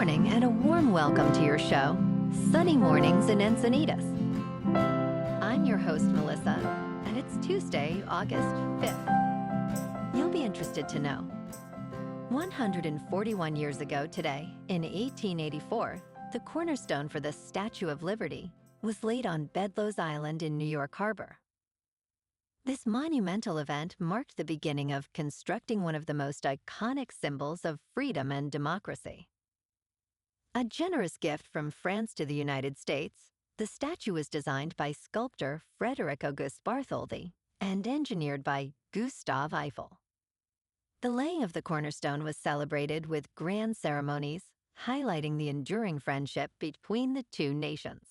morning and a warm welcome to your show, Sunny Mornings in Encinitas. I'm your host, Melissa, and it's Tuesday, August 5th. You'll be interested to know. 141 years ago today, in 1884, the cornerstone for the Statue of Liberty was laid on Bedloe's Island in New York Harbor. This monumental event marked the beginning of constructing one of the most iconic symbols of freedom and democracy. A generous gift from France to the United States, the statue was designed by sculptor Frederick Auguste Bartholdi and engineered by Gustave Eiffel. The laying of the cornerstone was celebrated with grand ceremonies, highlighting the enduring friendship between the two nations.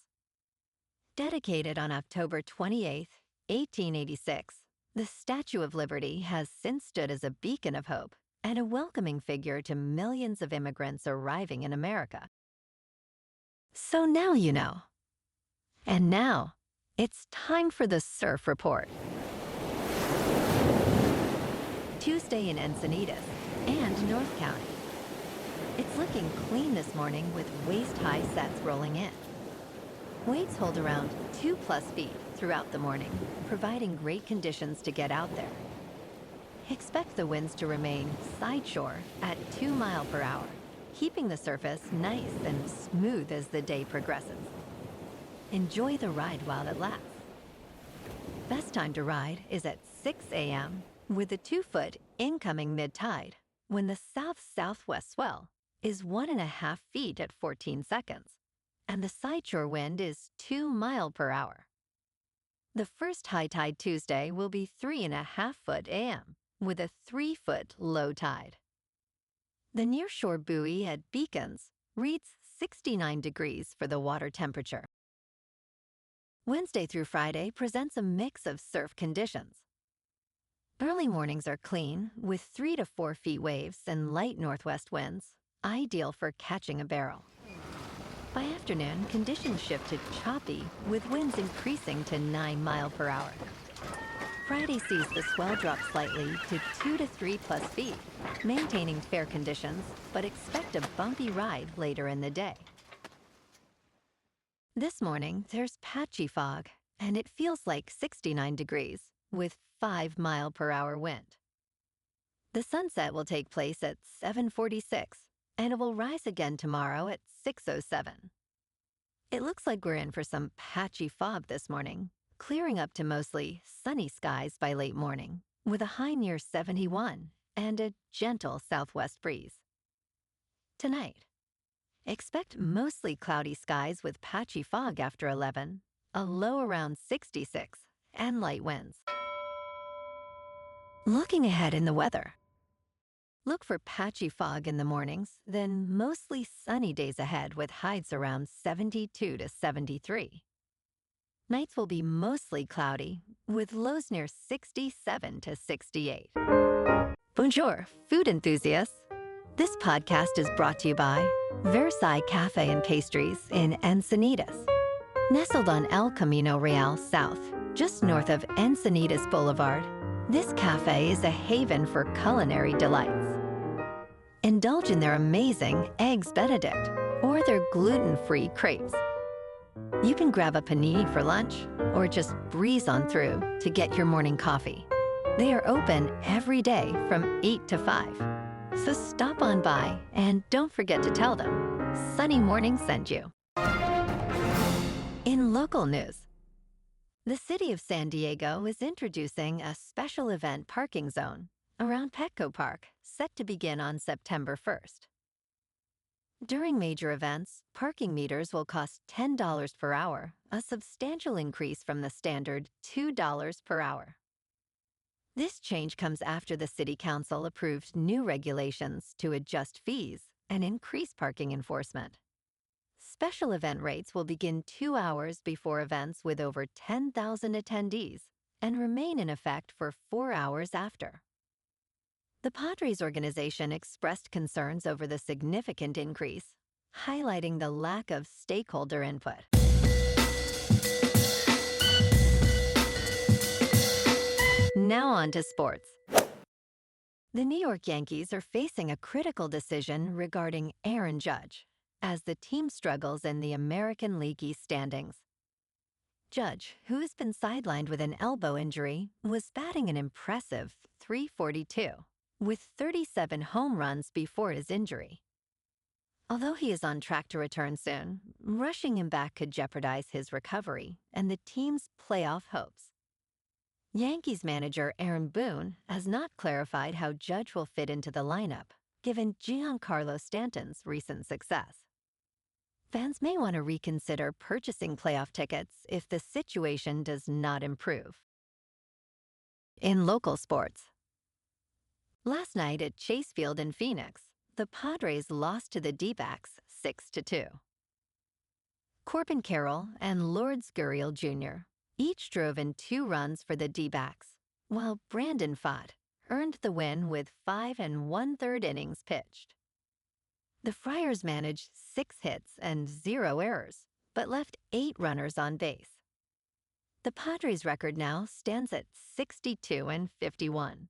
Dedicated on October 28, 1886, the Statue of Liberty has since stood as a beacon of hope and a welcoming figure to millions of immigrants arriving in America. So now you know. And now, it's time for the Surf Report. Tuesday in Encinitas and North County. It's looking clean this morning with waist-high sets rolling in. Waves hold around 2+ feet throughout the morning, providing great conditions to get out there. Expect the winds to remain sideshore at 2 miles per hour, keeping the surface nice and smooth as the day progresses. Enjoy the ride while it lasts. Best time to ride is at 6 a.m. with a 2-foot incoming mid-tide when the south-southwest swell is 1.5 feet at 14 seconds, and the sideshore wind is 2 miles per hour. The first high tide Tuesday will be 3.5 foot a.m. with a 3-foot low tide. The nearshore buoy at Beacons reads 69 degrees for the water temperature. Wednesday through Friday presents a mix of surf conditions. Early mornings are clean, with 3 to 4 feet waves and light northwest winds, ideal for catching a barrel. By afternoon, conditions shift to choppy, with winds increasing to 9 miles per hour. Friday sees the swell drop slightly to 2 to 3+ feet, maintaining fair conditions, but expect a bumpy ride later in the day. This morning, there's patchy fog, and it feels like 69 degrees, with 5 miles per hour wind. The sunset will take place at 7:46, and it will rise again tomorrow at 6:07. It looks like we're in for some patchy fog this morning, clearing up to mostly sunny skies by late morning, with a high near 71 and a gentle southwest breeze. Tonight, expect mostly cloudy skies with patchy fog after 11, a low around 66, and light winds. Looking ahead in the weather. Look for patchy fog in the mornings, then mostly sunny days ahead with highs around 72 to 73. Nights will be mostly cloudy, with lows near 67 to 68. Bonjour, food enthusiasts. This podcast is brought to you by Versailles Cafe and Pastries in Encinitas. Nestled on El Camino Real South, just north of Encinitas Boulevard, this cafe is a haven for culinary delights. Indulge in their amazing Eggs Benedict or their gluten-free crepes. You can grab a panini for lunch or just breeze on through to get your morning coffee. They are open every day from 8 to 5. So stop on by and don't forget to tell them Sunny Morning sent you. In local news, the city of San Diego is introducing a special event parking zone around Petco Park, set to begin on September 1st. During major events, parking meters will cost $10 per hour, a substantial increase from the standard $2 per hour. This change comes after the City Council approved new regulations to adjust fees and increase parking enforcement. Special event rates will begin 2 hours before events with over 10,000 attendees and remain in effect for 4 hours after. The Padres organization expressed concerns over the significant increase, highlighting the lack of stakeholder input. Now on to sports. The New York Yankees are facing a critical decision regarding Aaron Judge, as the team struggles in the American League East standings. Judge, who has been sidelined with an elbow injury, was batting an impressive .342, with 37 home runs before his injury. Although he is on track to return soon, rushing him back could jeopardize his recovery and the team's playoff hopes. Yankees manager Aaron Boone has not clarified how Judge will fit into the lineup, given Giancarlo Stanton's recent success. Fans may want to reconsider purchasing playoff tickets if the situation does not improve. In local sports, last night at Chase Field in Phoenix, the Padres lost to the D-backs 6-2. Corbin Carroll and Lourdes Gurriel Jr. each drove in 2 runs for the D-backs, while Brandon Pfaadt earned the win with 5 1/3 innings pitched. The Friars managed 6 hits and 0 errors, but left 8 runners on base. The Padres' record now stands at 62-51.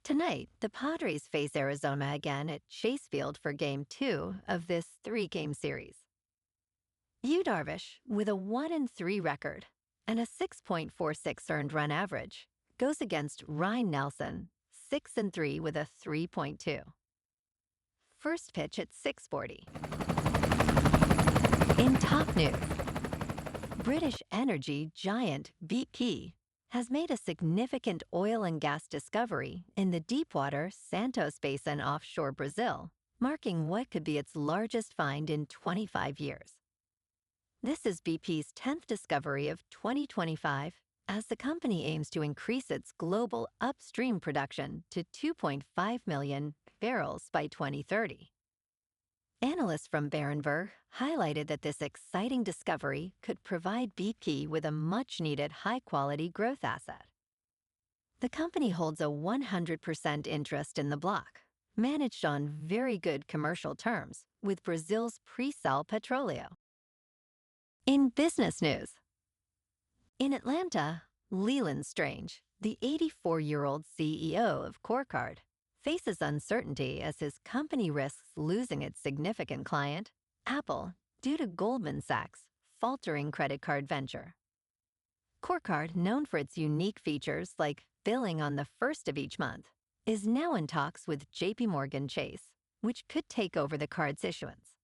Tonight, the Padres face Arizona again at Chase Field for Game 2 of this 3-game series. Darvish, with a 1-3 record and a 6.46 earned run average, goes against Ryne Nelson, 6-3 with a 3.2. First pitch at 6:40. In top news, British energy giant BP has made a significant oil and gas discovery in the deepwater Santos basin offshore Brazil, marking what could be its largest find in 25 years. This is BP's 10th discovery of 2025, as the company aims to increase its global upstream production to 2.5 million barrels by 2030. Analysts from Berenberg highlighted that this exciting discovery could provide BP with a much-needed high-quality growth asset. The company holds a 100% interest in the block, managed on very good commercial terms with Brazil's Pre-Sal Petróleo. In business news, in Atlanta, Leland Strange, the 84-year-old CEO of CoreCard, faces uncertainty as his company risks losing its significant client, Apple, due to Goldman Sachs' faltering credit card venture. CoreCard, known for its unique features like billing on the first of each month, is now in talks with JPMorgan Chase, which could take over the card's issuance.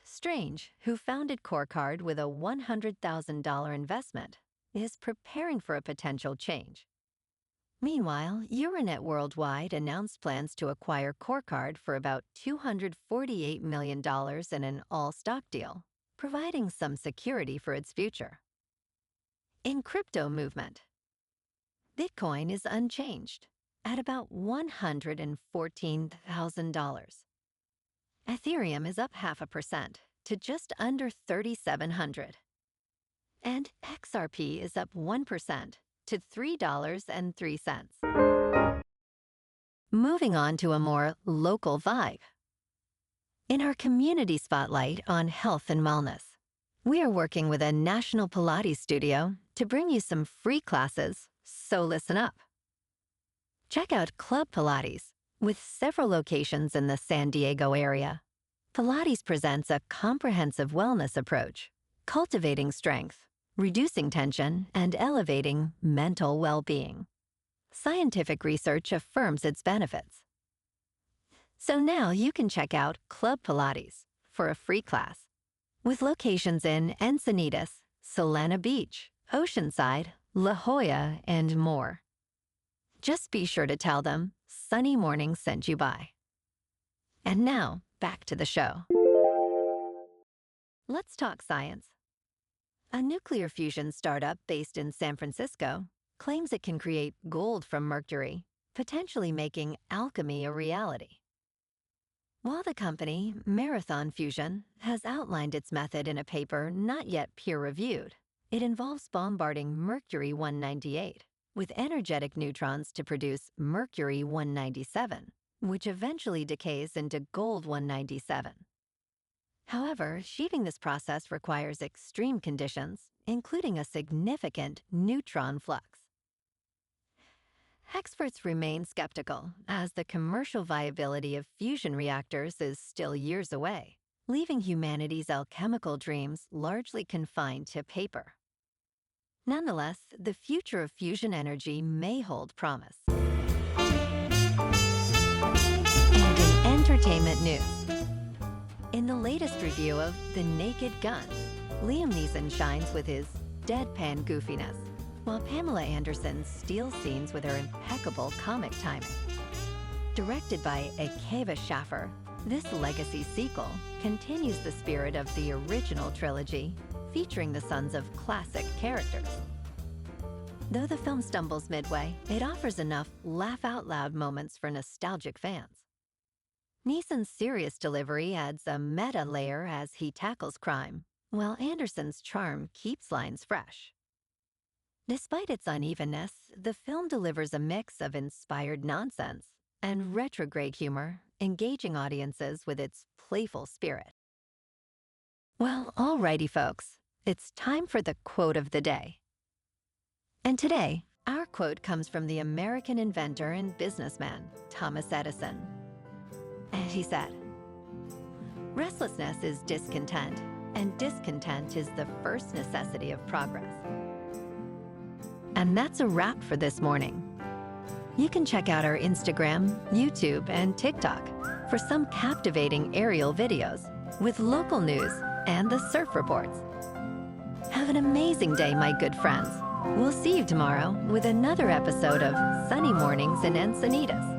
Strange, who founded CoreCard with a $100,000 investment, is preparing for a potential change. Meanwhile, Euronet Worldwide announced plans to acquire CoreCard for about $248 million in an all-stock deal, providing some security for its future. In crypto movement, Bitcoin is unchanged at about $114,000. Ethereum is up 0.5% to just under 3,700. And XRP is up 1% to $3.03. Moving on to a more local vibe. In our community spotlight on health and wellness, we are working with a national Pilates studio to bring you some free classes, so listen up. Check out Club Pilates, with several locations in the San Diego area. Pilates presents a comprehensive wellness approach, cultivating strength, reducing tension, and elevating mental well-being. Scientific research affirms its benefits. So now you can check out Club Pilates for a free class, with locations in Encinitas, Solana Beach, Oceanside, La Jolla, and more. Just be sure to tell them Sunny Morning sent you by. And now, back to the show. Let's talk science. A nuclear fusion startup based in San Francisco claims it can create gold from mercury, potentially making alchemy a reality. While the company, Marathon Fusion, has outlined its method in a paper not yet peer-reviewed, it involves bombarding mercury-198 with energetic neutrons to produce mercury-197, which eventually decays into gold-197. However, achieving this process requires extreme conditions, including a significant neutron flux. Experts remain skeptical, as the commercial viability of fusion reactors is still years away, leaving humanity's alchemical dreams largely confined to paper. Nonetheless, the future of fusion energy may hold promise. And in entertainment news, in the latest review of The Naked Gun, Liam Neeson shines with his deadpan goofiness, while Pamela Anderson steals scenes with her impeccable comic timing. Directed by Akeva Schaffer, this legacy sequel continues the spirit of the original trilogy, featuring the sons of classic characters. Though the film stumbles midway, it offers enough laugh-out-loud moments for nostalgic fans. Neeson's serious delivery adds a meta layer as he tackles crime, while Anderson's charm keeps lines fresh. Despite its unevenness, the film delivers a mix of inspired nonsense and retrograde humor, engaging audiences with its playful spirit. Well, alrighty folks, it's time for the quote of the day. And today, our quote comes from the American inventor and businessman, Thomas Edison. And he said, "Restlessness is discontent, and discontent is the first necessity of progress." And that's a wrap for this morning. You can check out our Instagram, YouTube, and TikTok for some captivating aerial videos with local news and the surf reports. Have an amazing day, my good friends. We'll see you tomorrow with another episode of Sunny Mornings in Encinitas.